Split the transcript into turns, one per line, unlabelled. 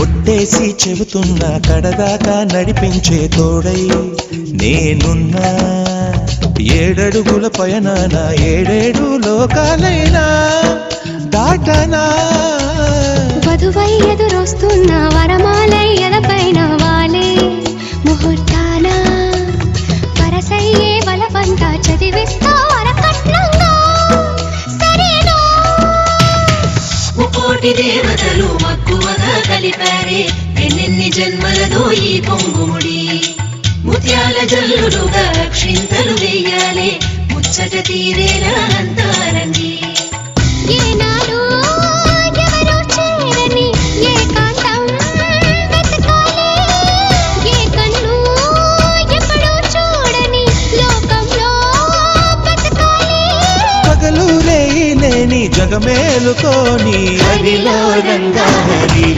ఒట్టేసి చెబుతున్నా కడదాకా నడిపించే తోడై నేనున్నా. 7 అడుగుల పయనాన 7 లోకాలైనా దాటనా.
వధువై ఎదురొస్తున్న వరమాలై ఎదపైన వాలే ముహూర్తాన వరసయ్యే బలవంతా చదివిస్తా వరకట్నంగా సరేనా.
ముకోటి దేవతలు మక్కువగా కలిపారే ఎన్నెన్ని జన్మలదో ఈ పొంగుముడి. ముత్యాల జల్లులుగా క్షింతలు వెయ్యాలే ముచ్చట తీరేలా అంతారంగి.
ఏనాడు ఎవరో చేరని ఏకాంతం వెతకాలి. ఏ కన్ను ఎప్పుడూ చూడని లోకంలో బతకాలి.
పగలు రేయి లేని జగమేలుకోని హరిలో రంగాహరి.